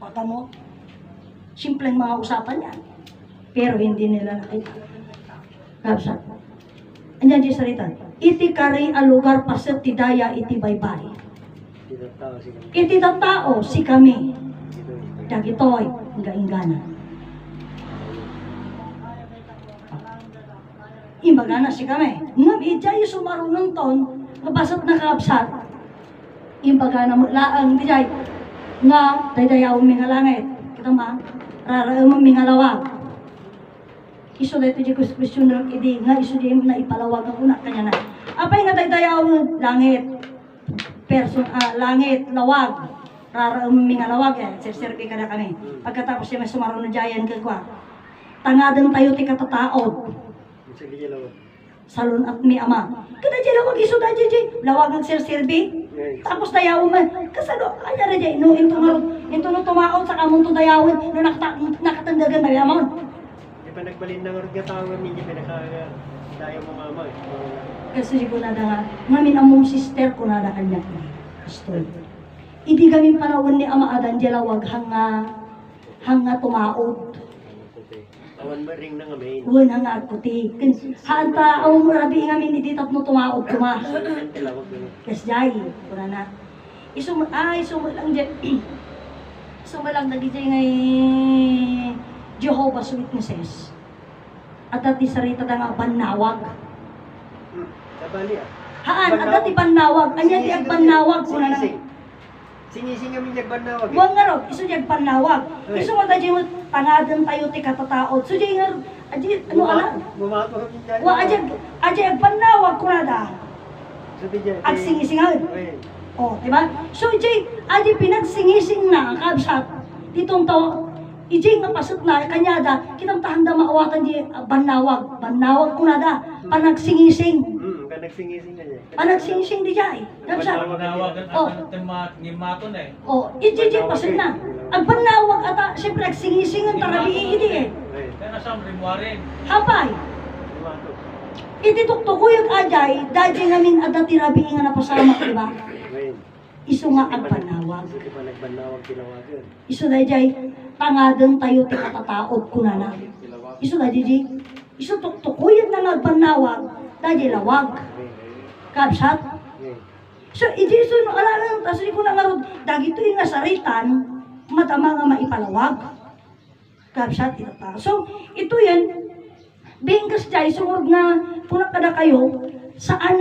Mata mo, simpleng mga usapan yan. Pero hindi nila nakita. Kapsa. Andiyan di salita. Iti kari a lugar paset ti daya iti baybay. Iti tattao si kami. Dagitoy, ingga-inggana. Imbagana si kami. Ngam ijay sumarunong ton, mabasat na kaabsat. Imbagana mo laang dijay. Nga, daydayaw mga langit. Kita ma, raraang mga lawag. Iso da ito di question na idi nga iso di na ipalawag ang una kanya na. Apay nga daydayaw langit. Langit, lawag. Raraang mga lawag eh. Sir-serbi ka na kami. Pagkatapos siya may sumarunong jayan kagwa. Tangadan tayo ti katataod. Salon at mi ama. Kada di lawag iso da di lawag ng sir-serbi. Tapos dayaw man. Kasano, kaya na di. No, into no tumaon sa kamong to dayawin. No, nakatandagan na yamon. Di pa nagbalin ng orgatawin ninyo. Pinaka-dayo mo mama eh. Kasi ko na nga. Ngamin among sister ko na kanya. Pastor. Hindi kami panahon ni ama adan di lawag hanga tumaod. Awan ba ring na nga main? Uwan ang akuti. Hanta, ang murabi nga miniditat mo tumaod kuma. Kasi jay, kuna na. Isum lang dyan. Isum lang na DJ ngay Jehovah's Witnesses. At dati sarita na nga banawag. Sabali ah. Haan, at dati banawag. Anya di ang banawag kuna na. Singising kami nagbanawag. Buwan nga ro, iso di ang banawag. Iso mo dati mo tangadan tayo ti katataod. So di nga, ano ala? Bumato kami dyan. Wa aja ang banawag kuna da. Sabi dyan. At singisingan. Oh, di ba? So, ijay, adi pinagsingising na, kabsat, ditong to, ijay nga pasot na, kanyada, kitang tahanda maawatan di banawag ko na da, panagsingising. Panagsingising na niya. Panagsingising di jay, kabsat. Banawag Oh. at ngimaton eh. Oh, ijay pasot na. Ang banawag ata, siyempre, nagsingising ang tarabi idi eh. Kaya nasa rimuarin. Hapay, Bumato. ititukto ko yung ajay, dahil namin adati rabi nga napasama, di ba? Iso nga ang banawag. Hindi pa nagbanawag tinawagan. Iso na jay, tangadan tayo ti katataod ko na na. Iso na jay, iso tuktukuyan na nagpanawag, dahil lawag. Kabsat. So, iti iso no alalang, taso di ko na nga ron, dagito yung nasaritan, matama nga maipalawag. Kabsat, itata. So, ito yan, bingkas jay, sumurog nga, punak kada kayo, saan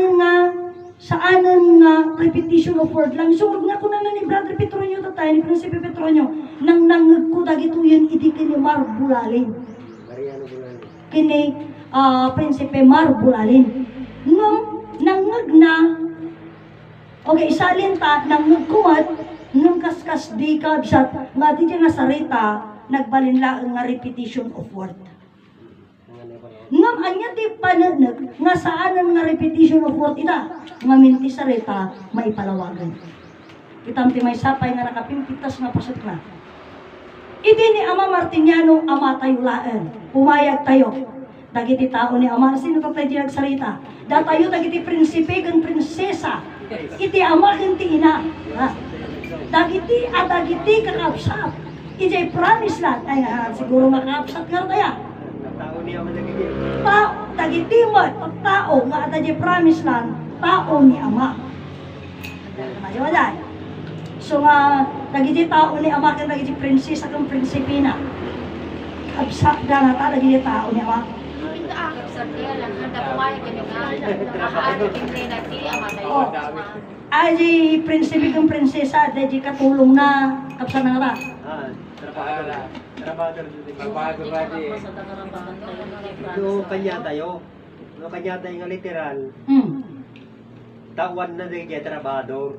nga repetition of word lang. Sumurog nga ko na ni Brother Petronio tatay, ni Prinsipe Petronio, nang nangag ko dagito yan, idi kini Mar Bulalin. Mariano Bulan. Kini Prinsipe Mar Bulalin. Nangag na, okay, isalin ta, nangag kumat, nung kaskas di kabsat, nga di nga sarita, nagbalinla nga repetition of word. Ngam anya ti pananag nga saanan nga repetition of word ita nga minti sarita maipalawagan. Kitam ti may sapay nga nakapimpitas nga pasot na. Idi ni Ama Martiniano ama tayo laan. Pumayag tayo. Dagiti tao ni Ama sino to tayo nagsarita. Da tayo dagiti prinsipe ken prinsesa. Iti ama ken ti ina. Dagiti kakapsat. Ijay promise lang. Ay siguro makapsat nga tayo. Tao niya managigil. Dagiti mo, tao nga ata di promise lang, tao ni Ama. Majawaday. So nga, dagiti tao ni Ama, kaya dagiti prinsesa kang prinsipina. Kabsak na nga ta, dagiti tao ni Ama. Ito akap sa tiya lang, handa pumayag kami nga, nakaano hindi na ti Ama Oh. tayo. Ay, di prinsipi kang prinsesa, di katulong na, kabsak na nga ta. Trabador. Trabador. Trabador lagi. No kanya tayo. No kanya tayo nga literal. Tawan na din kaya trabador.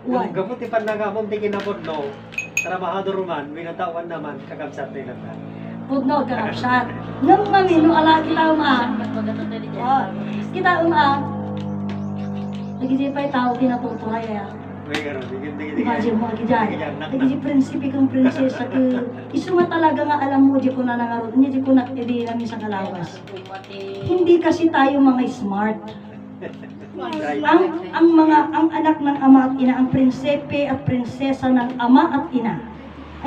Why? Gamot ipan na gamon di kinapodno. Trabahador man, minatawan naman kakabsat nila ta. Huwag na huwag kakabsak. Nung kami, nung ala kita kita nagiging pa yung tao, tinatuturay ya. May gano'n, digil. Imagine mo, Gijay. Nagiging prinsipi kang prinsesa ka. Iso nga talaga nga alam mo, di ko na nangarot. Hindi ko na hindi namin sa kalawas. Hindi kasi tayo mga smart. Ang anak ng ama at ina, ang prinsipe at prinsesa ng ama at ina,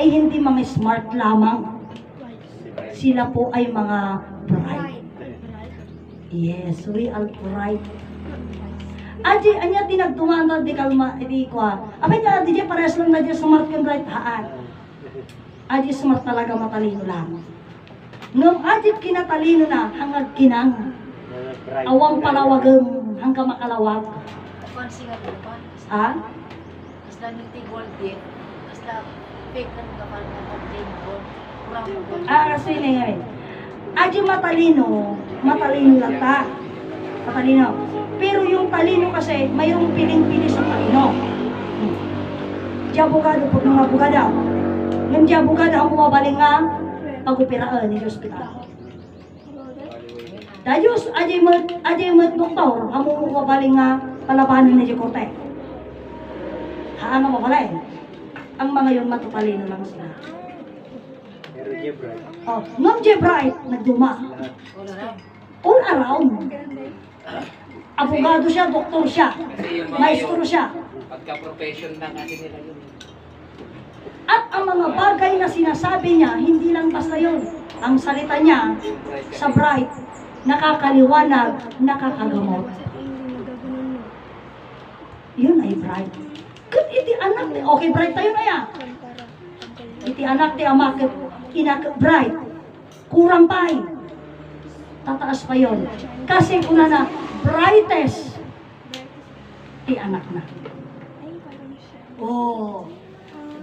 ay hindi mga smart lamang. Sila po ay mga bright. Yes, we are bright. Aji, anya tinagtumanda di kalma, di ko. Apay nga, di pares lang na di smart yung bright haan. Aji smart talaga, matalino lang. Ngam aji kinatalino na, hangad kinang. Awang palawagang, hanggang makalawag. Fancy nga ito pa. Ha? Basta niti gold din. Basta fake na mga parang contain gold. Kurang mo gold. Kasi ngayon. Aji matalino lang ta. Matalino. Pero yung talino kasi, mayroong piling-pili sa talino. Di abogado po ng abogado. Nang di abogado ang bumabaling nga, pag-upiraan ni hospital. Dayos, aji mo doktor, amo bumabaling nga, palabanan ni Korte. Haan mo pala ang mga yun matutalino lang sila. Pero Jebright, Oh, Ma'am Jebright, nagduma. lahat. Wala na. All around. Abogado siya, doktor siya, Kasi yung mga maestro yun, siya. pagka-profession na kasi nila yun. At ang mga bagay na sinasabi niya, hindi lang basta yun. Ang salita niya sa bright, nakakaliwanag, nakakagamot. Yun ay bright. Kat iti anak ni, okay bright tayo na yan. Iti anak ni amak, inak bright. Kurang pa ay. Tataas pa yun. Kasi una na, brightest. Ti anak na. Oh,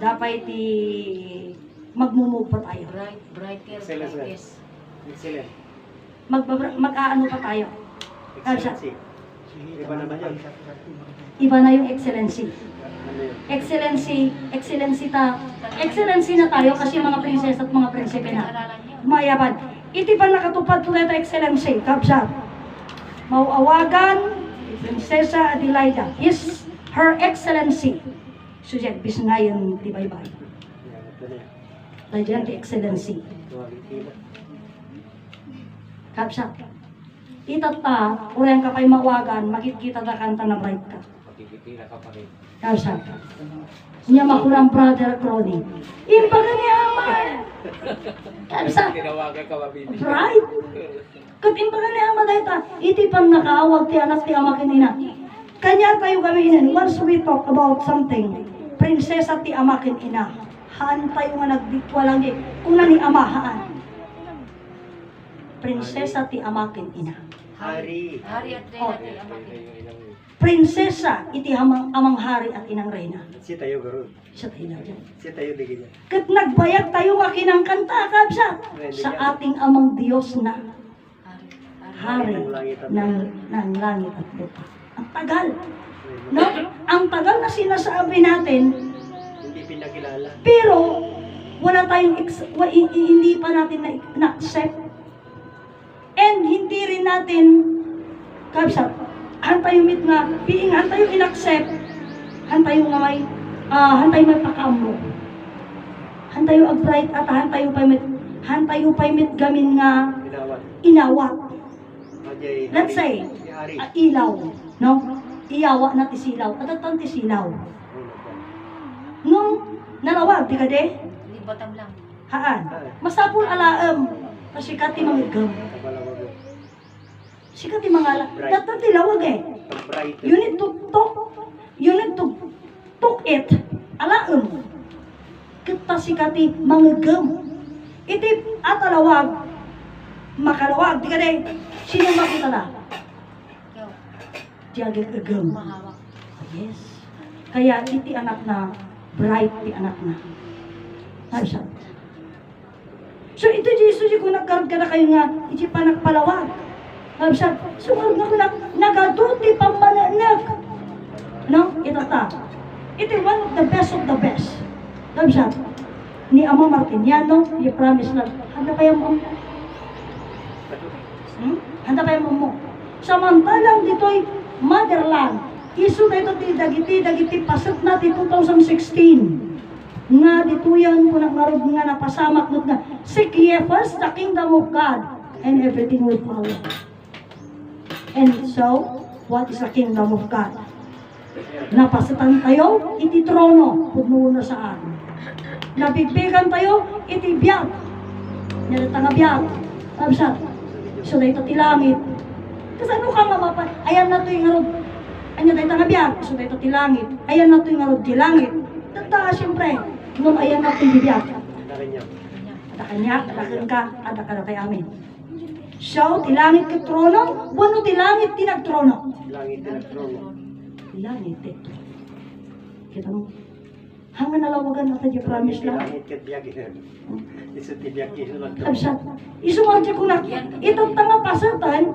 dapat iti magmumove pa tayo. Brighter, Excellent, sir. brightest. Excellent. Mag-aano pa tayo. Excellency. Iba naman yun. Iba na yung excellency. Ano yun? Excellency na tayo kasi mga prinsesa at mga prinsipe na. Alalan niyo. Mayaban. Iti pa nakatupad to na excellency. Kabsat. Mauawagan, Prinsesa Adelaida. Her excellency. Sujek, bisnayan ti baybay. Yan, ito na yan. Lagyan ti excellency. Tuwagin kila. Kabsat. Itata, urang ka pa'y mawagan, makikita na kanta na bright ka. Pagkikipila ka pa rin. Kabsat. Niya makurang brother Crony. Imbaga ni Aman. Kabsat. Tinawagan ka mabili. Bright. Kat imbaga ni Aman dahil ta, iti pang nakaawag ti anak ti ama kinina. Kanya tayo kami inan, once we talk about something, prinsesa ti ama kinina. Haan tayo nga nagditwa lang di, kung na ni ama haan. Prinsesa ti ama kinina. Hari. Hari at Oh. Reyna ti amakin. Prinsesa iti amang hari at inang reyna. Si tayo garun. Sa tayo na dyan. Si tayo digin yan. Kat nagbayag tayo nga kinangkanta, kabsat, sa ating amang Diyos na Hari. hari ng langit at lupa. Ang tagal. No? Ang tagal na sinasabi natin, Hindi pinakilala. pero wala tayong hindi pa natin na-accept. And hindi rin natin, kabsat, hantay mit nga, piing hantay yung in-accept, hantay yung nga may, hantay may pakammo. Hantay yung ag-bright at hantay yung paimit gamin nga Pinawat. inawat. Ajay, Let's say, Si Hari. ilaw, no? Iyawa na ti silaw, at at ti silaw. Nung nalawag, di ka de? Hindi batam lang. Haan. Masapul alaam, kasi kati mga gam. Kapalawag yun. Sikat yung mga dapat tilawag eh. Pag-bright. You need to talk it. Alaam. Kita sikati mga gam. Iti atalawag, makalawag, di ka de? Sino makita na? Ikaw, Diagig agam. mahawak. Yes. Kaya iti anak na, bright ti anak na. Sabi siya. So ito Jesus, kung nagkaroon ka na kayo nga, iti pa nagpalawag. Sabi siya, so nagaduti pamananak. No? Ito ta. Ito one of the best. Sabi siya, ni Ama Martiniano, you promise na, handa pa yung mo. Handa pa yung mo. Samantalang dito'y motherland, iso na ito dagiti pasok na 2016. Nga dito yan po nagmarog nga napasamak nga, seek ye first the kingdom of God and everything will follow. And so, what is the kingdom of God? Napasatan kayo, iti trono, pudno na saan. Nabigbigan tayo, iti biyag. Nalata nga biyag. Absat. So dahil ti langit. Kasi ano ka nga mapa? Ayan na to yung harod. Anya dahil nga biyag. So dahil ti langit. Ayan na to yung harod ti langit. Tanda siyempre. Nung ayan na to yung biyag. Dari niya. Ada kanya, ada ka, ada ka na tayo amin. So, ti langit ka trono. Wano ti langit ti nagtrono. Langit na trono. Ti langit ito. Kita mo. Hanggang nalawagan natin yung promise lang. Langit kat biyagin. Isu ti biyagin lang. Absat. Isumarja ko na, itong tanga pasatan,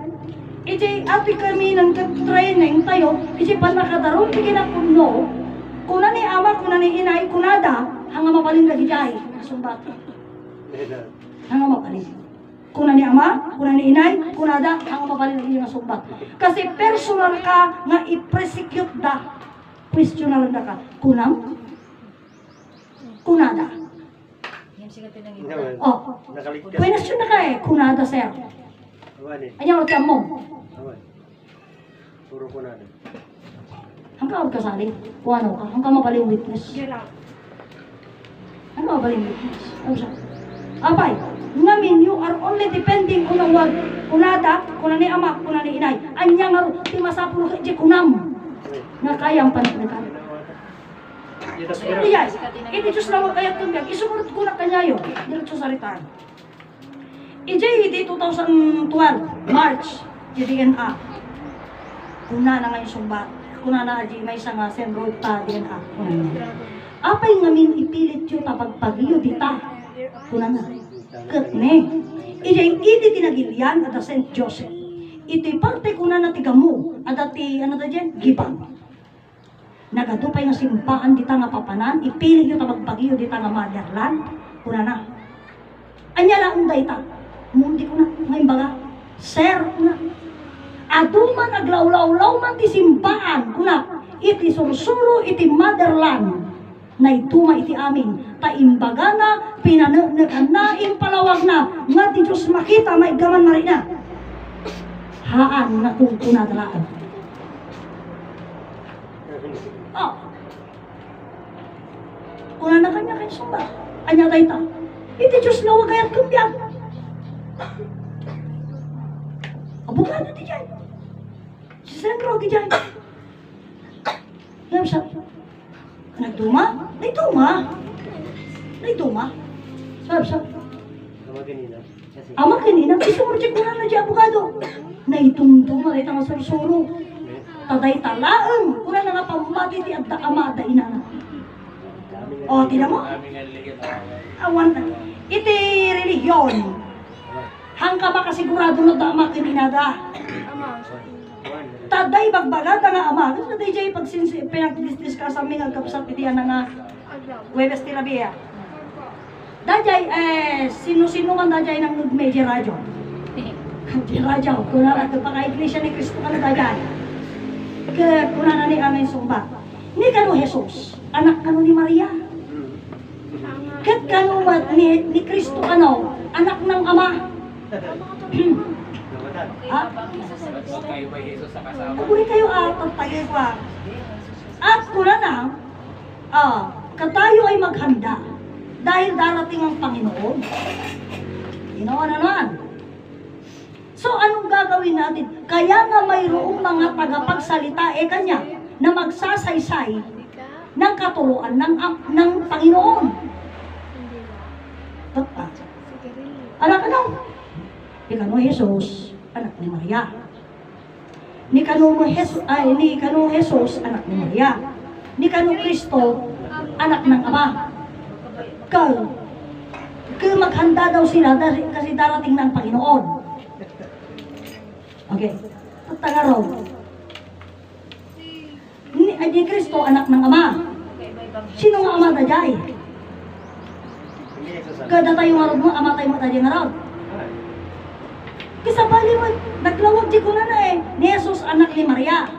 iti ati kami ng training tayo, iti panakadaron, iti kinapuno, kuna ni ama, kuna ni inay, kunada, hanga mapaling ka gijay, sumbat. Hanga mapaling. Kuna ni ama, kuna ni inay, kunada, hanga mapaling ka gijay, sumbat. Kasi personal ka nga i-prosecute da. Questionable na ka. Kunam? Kunada. Yan siya tinangin. Naman. Oh, Nakaligtas. question na ka eh, kunada sir. Awan eh. Anyang utyam mo. Awan. Puro ko na. Hanggang ka sali. Kung ano ka, hanggang mapaling witness. Hanggang mapaling witness. Ano siya? Abay, ngamin, you are only depending on the word. Kunada, kuna ni ama, kuna ni inay. Anyang aro, ti masapulo ka, di kunam. Nga kayang panagnagan. Dito sa Hindi yan. Hindi Diyos lang ang kayat kumbiyag. Isumunod ko na kanyayo. Diretso sa ritaan. Ijay, di 2012, March, GDNA. Kuna na ngayon sumba. Kuna na aji may isang sendroid ta DNA. Kuna na. Apay ngamin ipilit yung tapagpagiyo dita. Kuna na. Katne. Ijay, iti tinagilian at St. Joseph. Ito'y parte kuna na tigamu. At ati, ano ta dyan? Gibang. Nagadupay nga simpaan dita nga papanan, ipili yung tabagpagiyo dita nga motherland, kuna na. Anya lang ang dayta, mundi ko na, ngayon baga, sir, kuna. Aduman aglaw-law-law man ti simpaan, kuna, iti sursuro, iti motherland, na ituma iti amin, taimbaga na, pinanagan na, impalawag na, nga ti Diyos makita, maigaman na rin na. Haan na kung kuna dalaan. Oh. Kuna na kanya kayo sumba. Anya tayo ta. Iti Diyos na huwag kayat kumbiyag. Abogado di dyan. Si Sandro di dyan. Ngayon siya. Nagduma? Nagduma? Sabi siya. Ama ganina. Kasi. Ama kanina, isumurjik ko na di abogado. Naitunduma, ito nga sarsuro. Taday talaang, kuna na nga pamati ti adda amada inana. O, tila mo? Awan na. Iti religion. Hangka ba kasigurado na da ama kininada? Taday bagbaga nga ama. Kasi taday jay pag pinag-discuss kami nga kapsat iti ana nga Huwebes Tirabia. Dajay, sino-sino man dajay ng medyo radyo. Medyo radyo. Kuna na pa ka iglesia ni Cristo ka na dajay. Kuna na ni aming sumba. Ni kano Jesus, anak kano ni Maria. Kat kano ni Cristo kano, anak ng Ama. Ha? Magkaiba Jesus sa kasama. Paguli kayo tagay ko At kuna na, katayo ay maghanda dahil darating ang Panginoon. Ginawa na naman. So, anong gagawin natin? Kaya nga mayroong mga tagapagsalita kanya na magsasaysay ng katuruan ng Panginoon. Tata. Alam ka nung? Ni kano Jesus, anak ni Maria. Ni kano Jesus, anak ni Maria. Ni kano Kristo, anak ng Ama. Kaya maghanda daw sila kasi darating ng Panginoon. Okay. Tangaraw. Ni Kristo, anak ng Ama. Sino nga Ama dajay? Kada tayo nga mo, Ama tayo mo dajay nga raw. Kisabali mo, naglawag di ko na ni Jesus, anak ni Maria.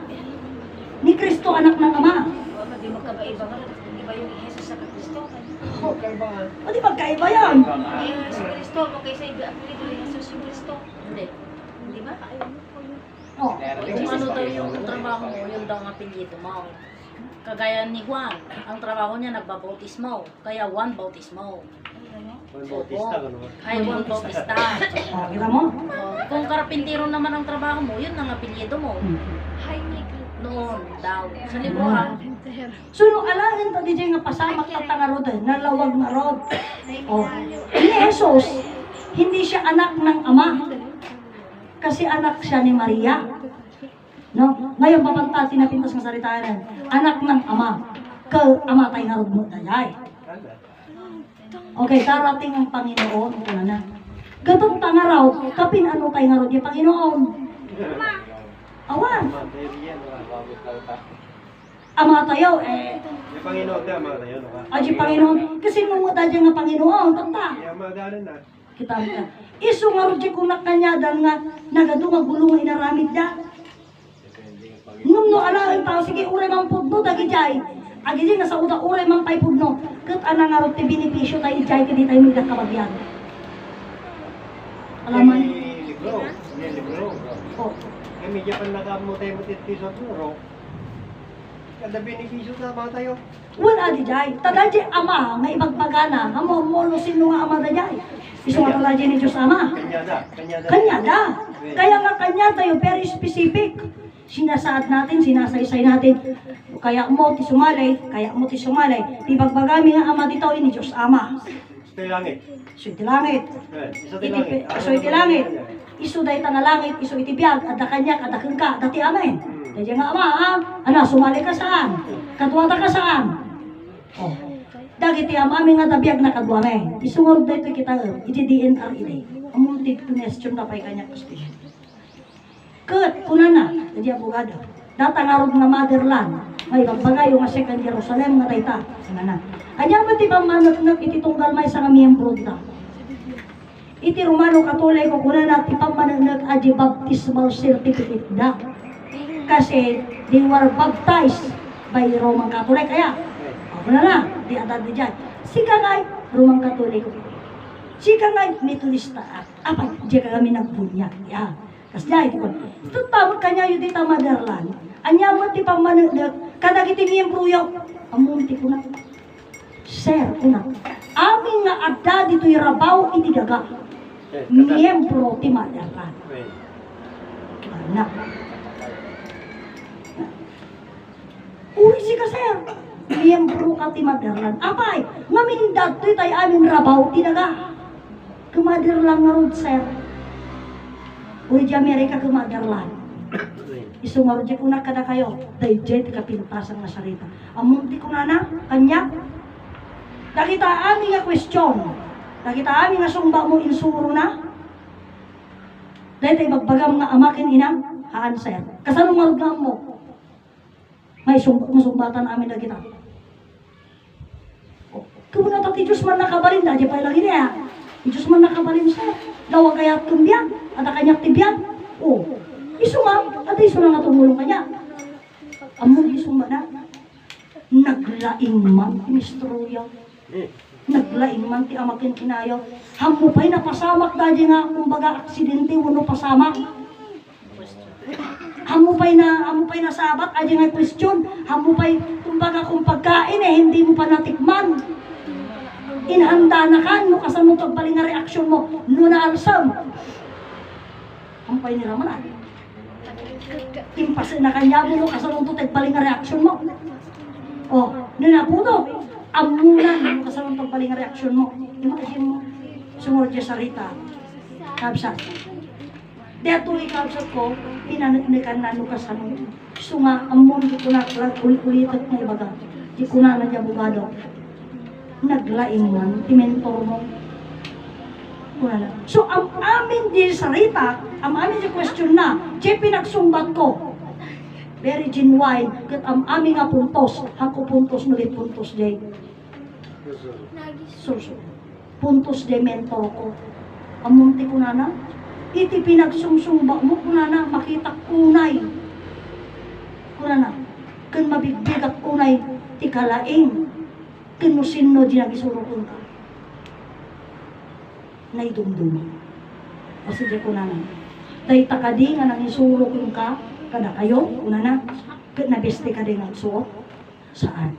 Ni Kristo, anak ng Ama. Di magkabaiba nga, iba yung Jesus sa Kristo. O di magkaiba yan. Si Kristo, kaysa apelido ni Jesus yung Kristo. Hindi. Hindi ba? Oh. Kung ano daw yung trabaho mo, yun daw ang apelido mo. Kagaya ni Juan, ang trabaho niya nagbabautismo, kaya Juan Bautismo. Juan Bautista, ano? Ay, Juan Bautista. Oh, kita mo? Kung karpintero naman ang trabaho mo, yun ang apelyido mo. Noon daw. Sa libro ha. So, nung alahin ta DJ nga pasamak at tangarod nalawag na rod. Oh. Ni Jesus, hindi siya anak ng ama. Kasi anak siya ni Maria. No? Ngayon, papantati na pintas ng saritaan. Anak ng ama. Amatay nga rod mo dayay. Okay, darating ang Panginoon. Una na. Gatong tangaraw, kapin ano kay nga rod yung Panginoon. Awan. Ama tayo, Yung Panginoon na, mga tayo, no? Aji Panginoon, kasi nung dyan nga Panginoon, tata. Kaya magalan na. Kita mo. Isu nga rin kunak kanya dan nga nagadunga gulong inaramid da. Nung no alahin tao, sige uray mang pudno, dagi jay. Agi jay nga sa uda uray mang pay pudno. Kat ana nga rin ti benepisyo tayo jay, kadi tayo may kabagyan. Alaman? Libro. Yan, libro. Oh. Kami dyan pa nakamutay mo titpiso at luro. Kada benepisyo sa mga tayo. Wala di jay. Tada jay ama, nga ibagbagana. Amo mo no sino nga ama da jay. Isu nga tada jay ni Diyos ama. Kanyada. Kanya da. Kaya nga kanya tayo, very specific. Sinasaad natin, sinasaysay natin. Kaya mo ti sumalay, Di bagbagami nga ama dito, ini Diyos ama. Sa langit. Isu iti langit. Isa ti langit. Isu iti langit. Isu day tanga langit, isu iti biyag, ada kanya, ada kengka, dati amen. Kaya nga ama, ha? Ana, sumali ka saan? Kadwata ka saan? Oh. Dagiti amami nga tabiyag na kadwame. Isungod dito kita, iti DNR ide. Amunti tunestyon na pa'y kanya kustisyon. Kat, kuna na, hindi abogado. Datangarod nga motherland. May bagbagay yung second Jerusalem nga tayta. Sina na. Anya ba ti pamanot iti tunggal may sa kamiyang ta. Iti Romano Katoliko kuna na ti pamanot aji baptismal certificate da. Kasi they were baptized by Roman Catholic. Kaya, ako na, di atad di dyan. Sika nga'y Roman Katoliko. Sika nga'y Methodista. Apa, di ka kami nagbunyag. Ya. Kas dyan, ito tamot kanya yung dita motherland. Anya mo ti pamanot kada kiti miyembro yaw. Amunti ko na. Sir, kuna. Aming nga adda dito yung rabaw iti daga. Miyembro ti motherland. Kana. Uy, si ka, sir. Miyembro ka ti motherland. Apay, mamindad to'y tayo amin rabaw ti daga. Kumaderland nga rod, sir. Uy, di Amerika kumaderland. Isungarod di ko na kada kayo. Dahil di kapintasan na sarita. Among di ko na, kanya. Nakita amin nga question. Nakita amin nga sumba mo insuro na. Dahil tayo magbagam nga amakin ina. Haan, sir. Kasanong marugam mo? May sumbatan amin na kita. Kung natati Diyos man nakabalin, dahil pa ilang ina. Diyos man nakabalin, sir. Dawa kaya't kumbiyang. At kanyak tibiyang. Oh. Isu nga, at isu na nga tumulong kanya. Among isu ba na? Naglaing man, ministroya. Naglaing man, ti amakin kinayaw. Hamupay na pasamak, dahil nga, kumbaga, aksidente, wano pasamak. Hamupay na sabat, adya nga question. Hamupay, kumbaga, kung pagkain hindi mo pa natikman. Inhanda na ka, no kasano pagpaling nga reaksyon mo, no na alsam. Hamupay nila man, Timpasin na kanya mo, kasalong tutag paling nga reaksyon mo. O, nanaputo. Amunan mo, kasalong paling nga reaksyon mo. Imagine mo, sumurot niya sa rita. Kabsat. Dito ikabsat ko, pinanagnikan na no kasalong. Gusto nga, amon, di ko na ulit-ulitat na ibaga. Di ko na nagyabugado. Naglaing man, timentor mo. So, ang amin di sarita, ang amin di question na, di pinagsumbat ko. Very genuine, kat ang amin nga puntos, hako puntos nulit puntos di. So, puntos di mentor ko. Amunti ko na, iti pinagsumsumba mo ko na, makita kunay. Kuna kan mabigbig at kunay, ti kalaing, kinusino di nagisurukon ka. Naidumdum. O sige ko na. Dahil takadi nga nang isulok yung ka, kada kayo, una na, nabeste ka din ang suot. Saan?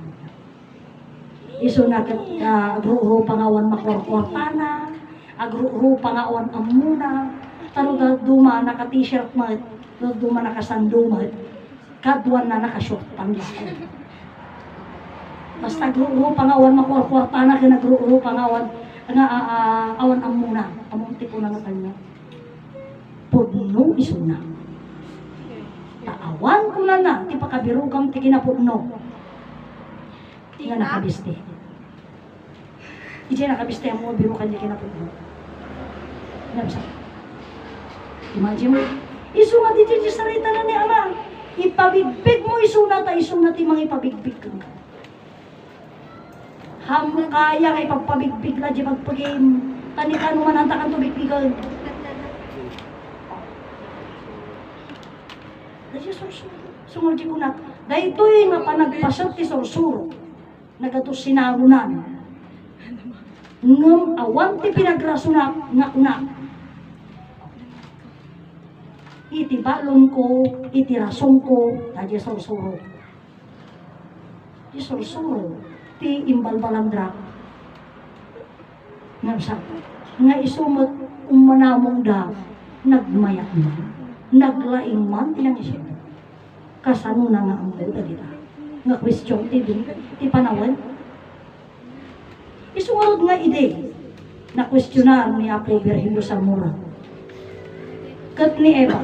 Iso na agro pangawan makwarkwartana, agro pangawan amuna, taro da duma naka t-shirt mat, duma naka sandumat, kadwan na naka short panlako. Basta agro pangawan makwarkwartana, kinagro pangawan nga awan amuna, among tipo na kanya. Pudno iso na. Taawan ko na, ipakabirugam ti kinapudno. Nga nakabiste. Ije nakabiste ang mga biro kanya kinapudno. Nabisa. Imagine mo, iso nga dito sa sarita na ni Ama. Ipabigbig mo iso na ti mga ipabigbig ka. Hamong kaya nga ipagpabigbig na di magpagim. Tanikan mo man ang takang tubigbigan. Dahil sumuldi ko na. Dahil ito'y nga panagpasat ti sursuro. Nagatos sinagunan. Ngam awan ti pinagrasunak nga una. Iti balon ko, iti rason ko, dahil sursuro. Ti sursuro, ti imbalbalandra. Nga sa, nga isumot umanamong da, nagmayak man, naglaing man, ilang isip. Kasano na nga ang buda dita. Nga question ti panawan. Isuwarod nga ide na questionar ni Apo Virgilio Zamora. Kat ni Eva,